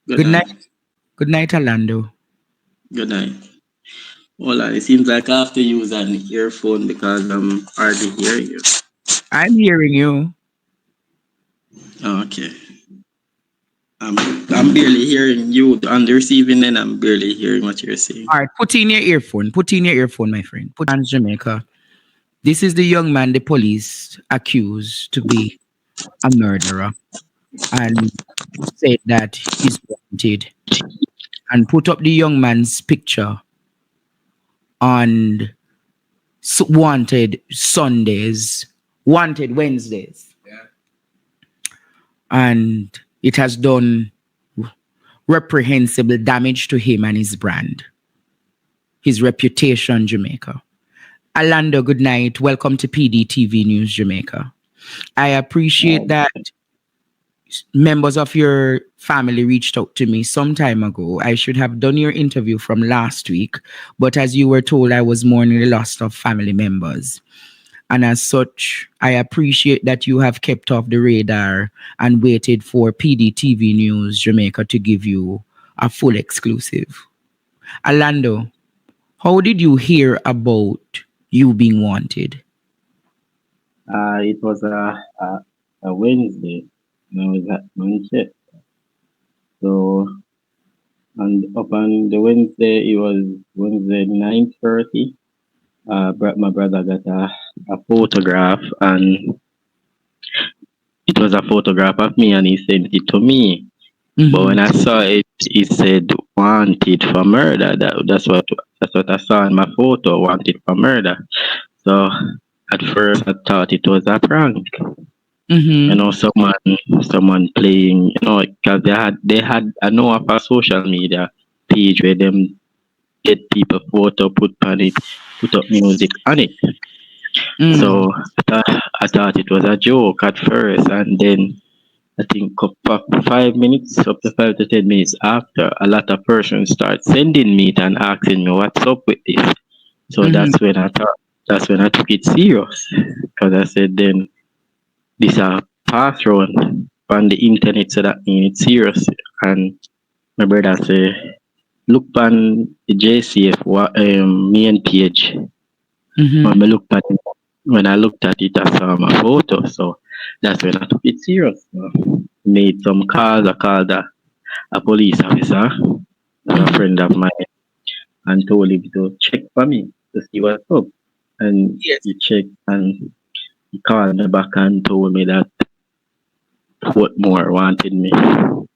Good Good night. night. Good night, Alando. Good night. Hold on. It seems like I have to use an earphone because I'm hardly hearing you. I'm hearing you. Oh, okay. I'm barely hearing you on the receiving end. I'm barely hearing what you're saying. All right, put in your earphone. Put in your earphone, my friend. Put on Jamaica. This is the young man the police accused to be a murderer and said that he's wanted and put up the young man's picture on wanted Sundays, wanted Wednesdays. And it has done reprehensible damage to him and his brand, his reputation, Jamaica. Alando, good night. Welcome to PDTV News Jamaica. I appreciate that members of your family reached out to me some time ago. I should have done your interview from last week, but as you were told, I was mourning the loss of family members. And as such, I appreciate that you have kept off the radar and waited for PDTV News Jamaica to give you a full exclusive. Alando, how did you hear about you being wanted? It was a Wednesday, and I was at my shift. So, and up on the Wednesday, it was Wednesday 9:30. My brother got a photograph, and it was a photograph of me, and he sent it to me. But when I saw it, it said wanted for murder. That's what I saw in my photo, wanted for murder. So at first I thought it was a prank. You know, someone playing, because they had I know of a social media page where them get people photo put up music on it. So I thought it was a joke at first, and then I think up 5 minutes, up to 5 to 10 minutes after, a lot of persons start sending me it and asking me what's up with this. So that's when I took it serious, because I said then this a pass run on the internet, so that means it's serious. And my brother say look on the JCF main page. When I looked at it, when I looked at it, I saw my photo. So that's when I took it serious. Made some calls. I called a police officer, a friend of mine, and told him to check for me to see what's up. And Yes. he checked, and he called me back and told me that Portmore wanted me. Portmore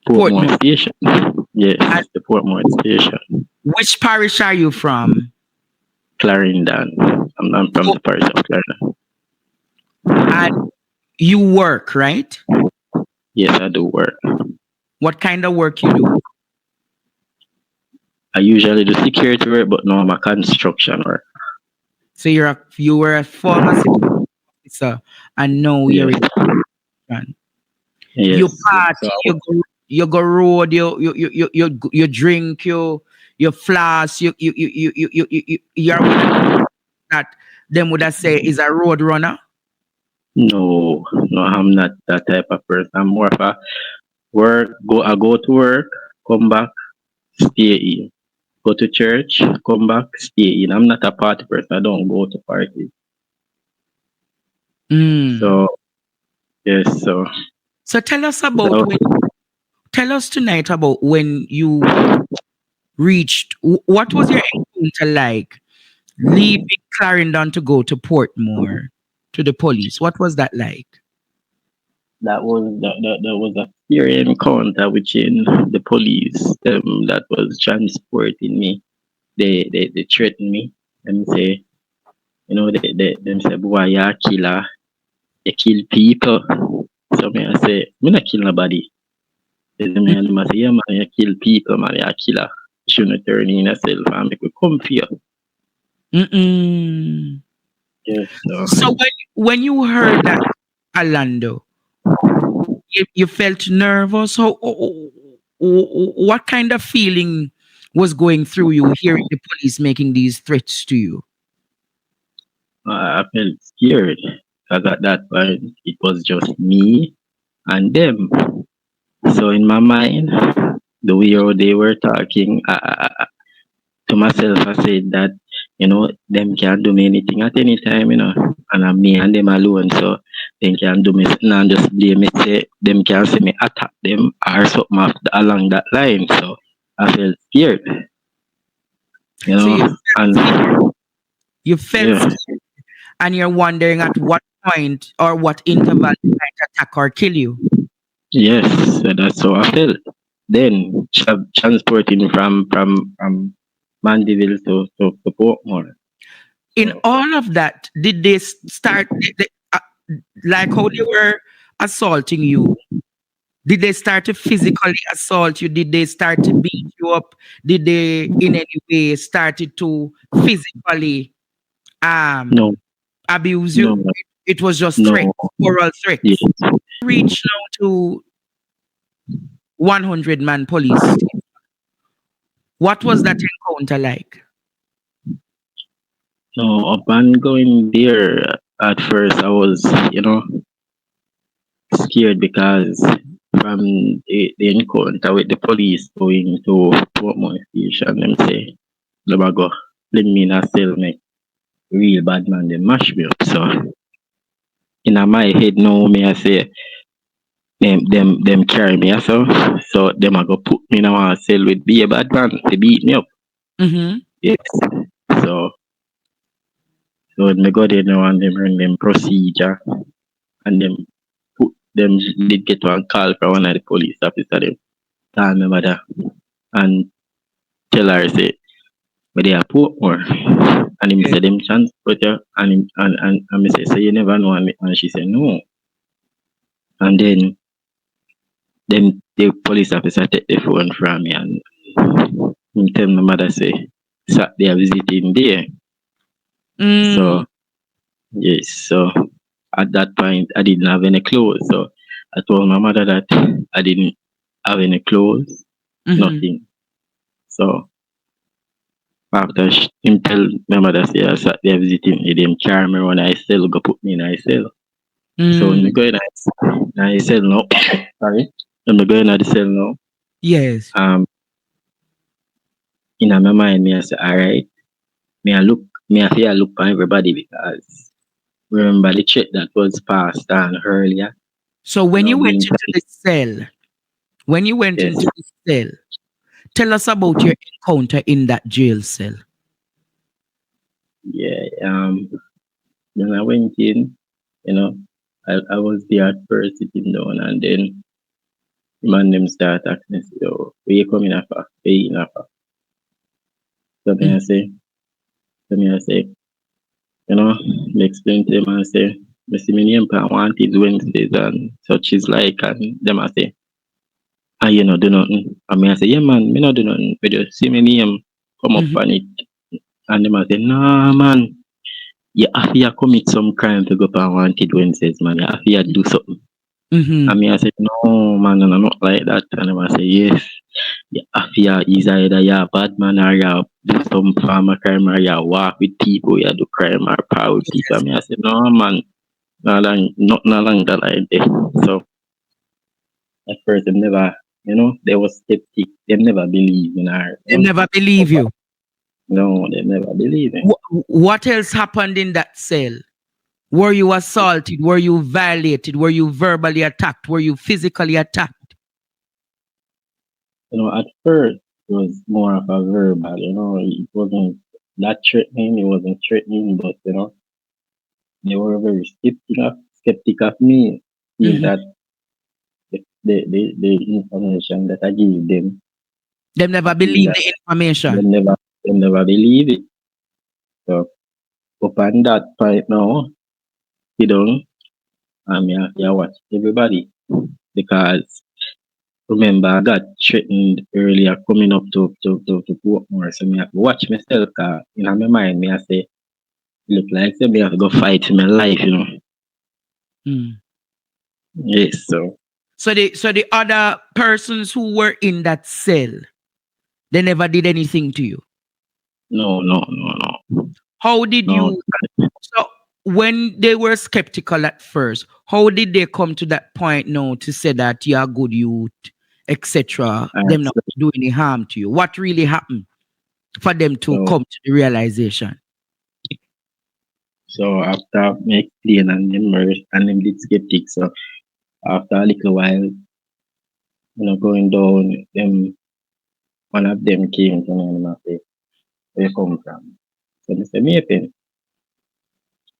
Portmore. Station. Yes, And the Portmore Station. which parish are you from? Clarendon. I'm from the parish of Clarendon. And you work, right? Yes, I do work. What kind of work you do? I usually do security work, but now I'm a construction work. So you were a former civil officer, and now you're Yes, in construction. You yes. So party, you go road, you drink, you floss, you're one of that them would have say is a road runner. no, I'm not that type of person. I'm more of a I go to work, come back, stay in. Go to church, come back, stay in. I'm not a party person. I don't go to parties. Mm. So yes, so So without tell us tonight about when you reached. What was your encounter like leaving Clarendon to go to Portmore to the police? What was that like? that was a scary encounter within the police. That was transporting me. They threatened me and say, them say, boy, you're a killer. You kill people. So me I say, me not kill nobody. They say me and them I say, yeah man, you kill people, man, you're a killer. You shouldn't turn in yourself and make me come for you. Mm-mm. Yes, so So when you heard that, Alando, you felt nervous. What kind of feeling was going through you hearing the police making these threats to you? I felt scared because at that point it was just me and them. So in my mind, the way how they were talking, to myself, I said that, them can do me anything at any time, and I'm me and them alone, so they can do me nothing and just blame me, say, them can see me attack them or something along that line. So I felt scared, So you and you felt yeah, scared and you're wondering at what point or what interval they might attack or kill you. yes, so that's how I felt. Then transporting from Mandeville to Portmore. In So all of that, did they start like how they were assaulting you? Did they start to physically assault you? Did they start to beat you up? Did they in any way started to physically no, abuse no, you? It was just no, threats, oral yes, threats. Reach now to 100-man police. What was that encounter like? no. Upon going there, at first I was, scared because from the encounter with the police going to Portmore station, them say, "Let me go, let me in a cell, make real bad man, they mash me up." So in my head now, me I say, them carry me so them a go put me in a cell with be a bad man to beat me up. Mm-hmm. Yes. So when me go there now and them run them procedure and them did get one call from one of the police officer them call me mother and tell her say but they are Portmore and him Yeah. say them transport you and me say so you never know and she said no and then the police officer take the phone from me and him tell my mother say Saturday I visiting there. Mm. So yes, so at that point I didn't have any clothes. So I told my mother that I didn't have any clothes, Mm-hmm. nothing. So after him tell my mother say I sat there visiting, he didn't carry me around I cell, go put me in I cell. So when Mm. me go in I cell now, sorry, when me go in the cell now, Yes. um, in my mind me I say alright, me I feel look for everybody because remember the check that was passed on earlier, So when you me went into inside, the cell, when you went yes, into the cell, tell us about your encounter in that jail cell. yeah, when I went in, you know, I was there at first sitting down and then the man them start asking me, so where you coming after? Where you in after? So me Mm. I say, so me I say, me explain to them and say, me see me name pan wanted Wednesdays and such is like and them I say, you know do nothing. And me I say, yeah man, me not do nothing. But you see me name come up Mm-hmm. on it and them I say, nah man, you have to commit some crime to go up and wanted Wednesdays, man. You have to do something. Mm-hmm. And me I said, no man, no, not like that. And them I say, yes. You have to is either you're a bad man or you do some form of crime or you walk with people, you do crime or power with people. And me I said, no man, not along that line there. So at first them never, they was skeptic. They never believe in our, They never believe you. no, they never believe in. What else happened in that cell? Were you assaulted? Were you violated? Were you verbally attacked? Were you physically attacked? At first it was more of a verbal, it wasn't that threatening, it wasn't threatening, but they were very skeptic of me, seeing Mm-hmm. that the information that I give them, They I never feel believed that the they information. never they never believe it. So upon that point now, you don't and me have to watch everybody because remember I got threatened earlier coming up to Portmore. So me have to watch myself cause in my mind me I say look like say me have to go fight for my life. Mm. Yes, so So the other persons who were in that cell, they never did anything to you. no, How did no. you so when they were skeptical at first, how did they come to that point now to say that you're a good youth? etc., Alright, them not do any harm to you. What really happened for them to so come to the realization? so after me explain and them and them did skeptic. So after a little while, going down, them one of them came to me and I say, where you come from? So I say, Maypen.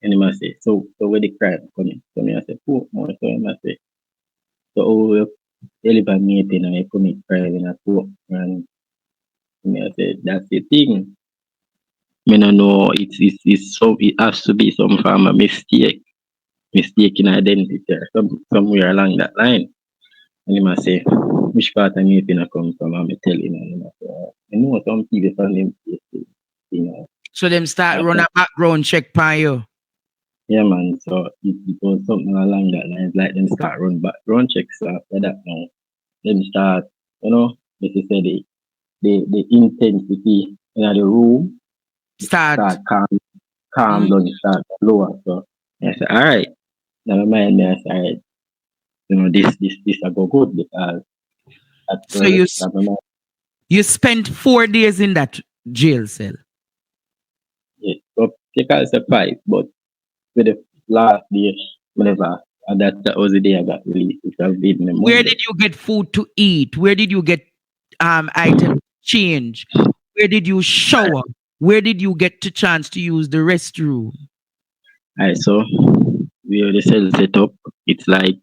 And I say, so where the crime coming? So me I say, Portmore. So I say, so you live at Maypen and you commit crime in a Portmore. And me I say, that's the thing. Me no know it's so it has to be some form of mistaken identity or somewhere along that line. And he must say, which part of Maypen I come from? I'm tell him and he must say, I know some people from them places, So them start run after a background check on you. yeah man, so it was something along that lines, like them start run background checks after that now. Them start, as you say the intensity in the room Start. start calm Mm. down, start lower. So I said, all right. Never mind me, I said, all right, this I go good because at So first I remember you spent 4 days in that jail cell. yeah, so they can say five, but with the last day, whenever and that was the day I got released, which have been the Where Monday. did you get food to eat? Where did you get items to change? Where did you shower? Where did you get the chance to use the restroom? Alright, so we have the cell set up. It's like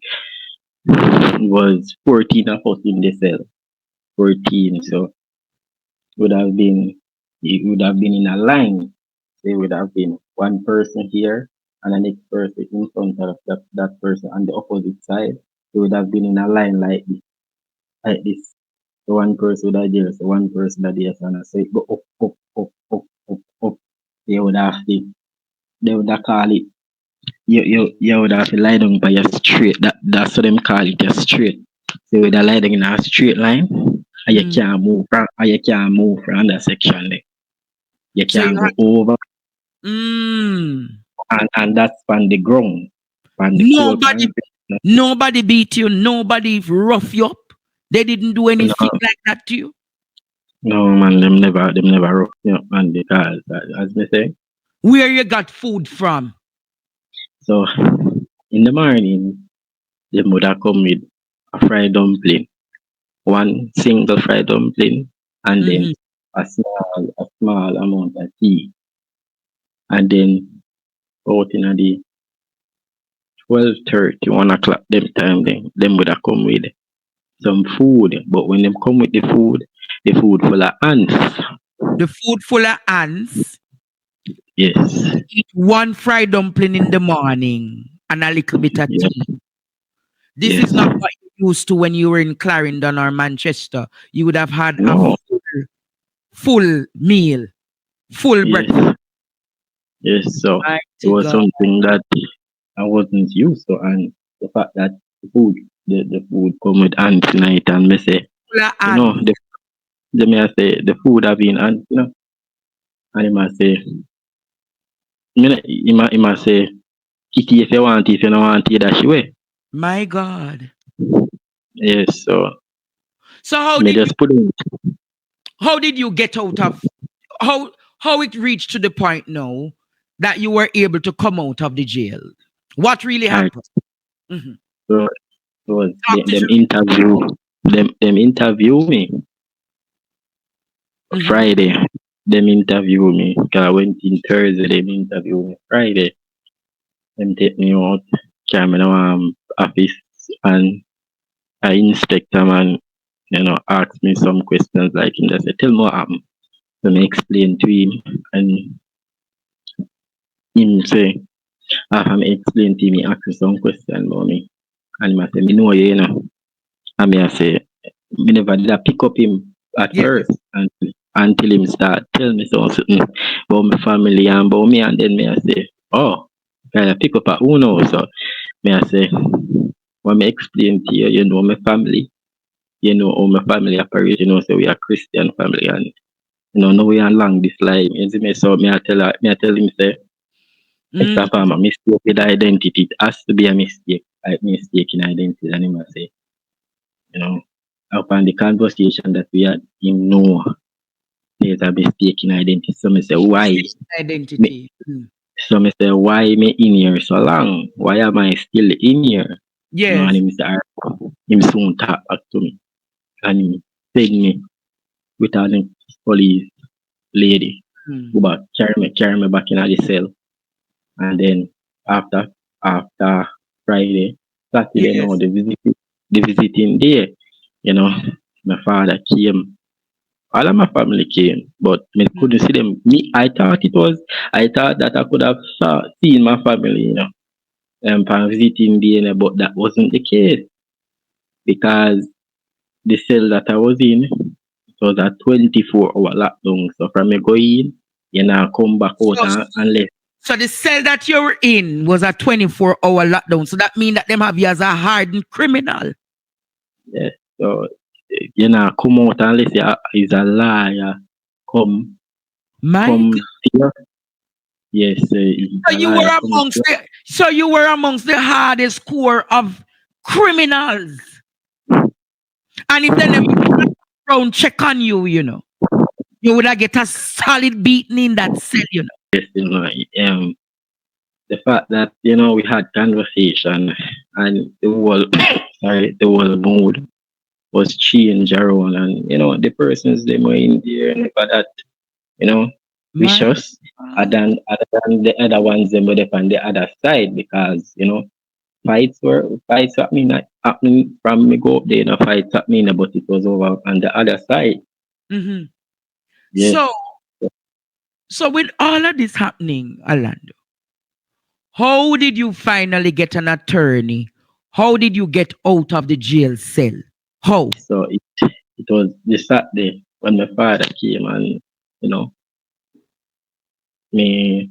it was 14 of us in the cell. 14. So would have been it would have been in a line. There would have been one person here and the next person in front of that person on the opposite side. It would have been in a line like this. So one person would have there, so one person would there, so and I say go up, up, up, up, up, up. They would have to they would have call it you would have to lie down by your straight. That's what them call it, your straight. So you would have lie down in a straight line and you Mm. can't move from that section there. You So you can't go had over mm, and that's on the ground. On the cold nobody concrete. No, nobody beat you, nobody rough you up. They didn't do anything no, like that to you. no, man, them never rough me up man because as me say. Where you got food from? So in the morning they would have come with a fried dumpling, one single fried dumpling, and then Mm-hmm. a small amount of tea, and then out in the 12:30, 1 o'clock them time then them would have come with some food. But when them come with the food full of ants. The food full of ants. Yes. Eat one fried dumpling in the morning and a little bit of Yeah. tea. This is not Yes. what you used to when you were in Clarendon or Manchester. You would have had a No. full meal, full breakfast. Yes. Yes. So it Mighty was God. something that I wasn't used to, and the fact that the food come with ants tonight, and me say, Full of you know, ants. the me I say the food have been ants, and he must say, he must say, eat it if you want, if you don't want it, dash away. My God. Yes. So So me just put in. how did you get out of how it reached to the point now that you were able to come out of the jail? What really Alright. happened? Mhm. So it was Talk to them interview me Mhm. Friday. Them interview me. 'Cause I went in Thursday. Them interview me Friday. Them take me out. Carry me to office and I inspect them and ask me some questions like him. Just say, tell me what happened. So I explain to him and him say after me explain to him, he ask me some question about me. And he say, me know you, And me I say, me never did I pick up him at Yeah. first until him start tell me something about my family and about me, and then me I say, oh, I pick up at Uno. So me I say, when me explain to you, my family, how my family operate, so we are Christian family, and now we are long this life. You see me, so me I tell him say, it's Mm. a mistake with identity. It has to be a mistake, like mistake in identity, and him I say, you know. upon the conversation that we had, him know there's a mistake in identity. So me say why? Me, Identity. Mm. so me say why me in here so long? Why am I still in here? And Yes. him say "Alright." Him soon talk back to me and he send me with an police lady Mm. who back carry me back in the cell. And then after after Friday, Saturday now Yes. the visiting day, you know, my father came. All of my family came, but me couldn't see them. Me, I thought that I could have seen my family, for visiting day, but that wasn't the case because the cell that I was in, it was a 24-hour lockdown. So from me go in, come back out So, unless so the cell that you were in was a 24-hour lockdown. So that means that them have you as a hardened criminal. yes. So come out unless you is a liar. Come My come here. Yes, he's So a you were liar. Come amongst here. the hardest core of criminals. And if they never round check on you, you would have get a solid beating in that cell, Yes, the fact that we had conversation and the whole the whole mood was changed around, and the persons they were in there never that you know My vicious other than the other ones them were on the other side because fights happening from me go up there, fights happening, but it was over on the other side. hmm Yes. So so with all of this happening, Alando, how did you finally get an attorney? How did you get out of the jail cell? How? So it was the Saturday when my father came and me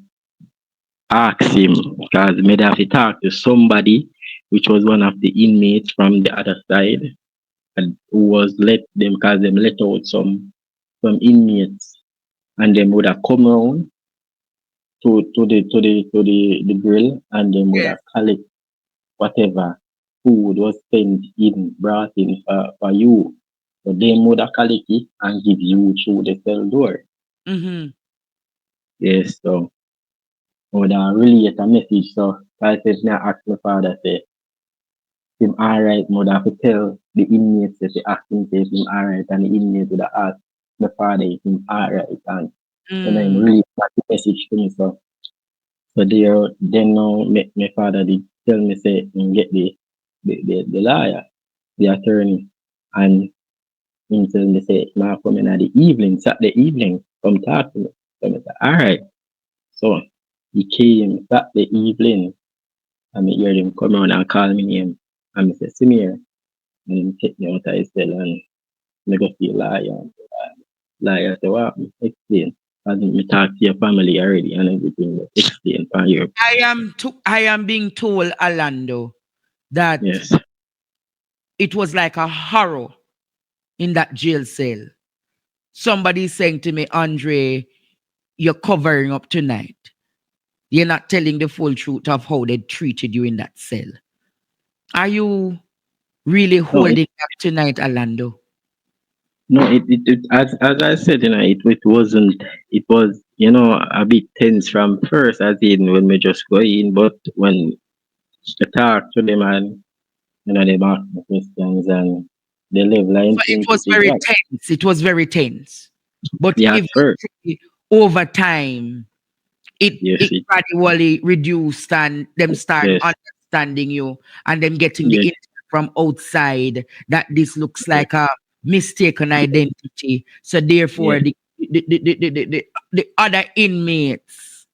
asked him because me have to talk to somebody which was one of the inmates from the other side and who was let them because them let out some inmates and them would have come around to the grill and them would Yes. have collect whatever food was spent in brought in for you. So them would have collect it and give you through the cell door. Mm-hmm. Yes, so I would have relate a message. So I said now ask my father say him alright, would have to tell the inmates that they ask him say him alright and the inmate would have asked my father if him alright and him Mm. really back the message to me. So there then now my father did tell me say him get the lawyer, the attorney, and him tell me say him come in at the evening, Saturday evening, come talk to me. So I said, alright. So he came Saturday evening and me hear him come around and call me name and I say, see me here. And him take me out of his cell and me go see a lawyer. Lawyer say, what happened? Explain. I think me talk to your family already and everything. But explain for your I am being told, Alando, that yes. it was like a horror in that jail cell. Somebody saying to me, Andre, you're covering up tonight. You're not telling the full truth of how they treated you in that cell. Are you really No, holding up tonight, Alando? it as I said, it wasn't it was, a bit tense from first as in when we just go in, but when I talk to them and they ask me questions and the level of So it was intensity very drop. tense. It was very tense. But Yeah, at first. eventually, over time, Yes, it gradually reduced and them start yes, understanding you and them getting the yes, insight from outside that this looks yes, like a mistaken identity. So therefore, yes, the other inmates,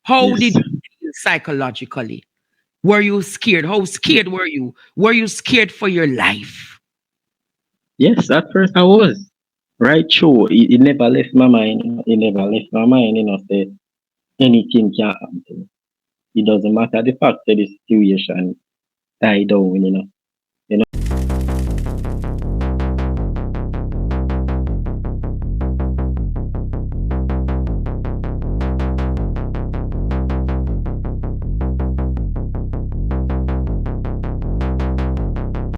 how did yes. you feel psychologically? Were you scared? How scared were you? Were you scared for your life? Yes, at first I was. Right through. It never left my mind. It never left my mind, say anything can happen to me. It doesn't matter the fact that the situation die down,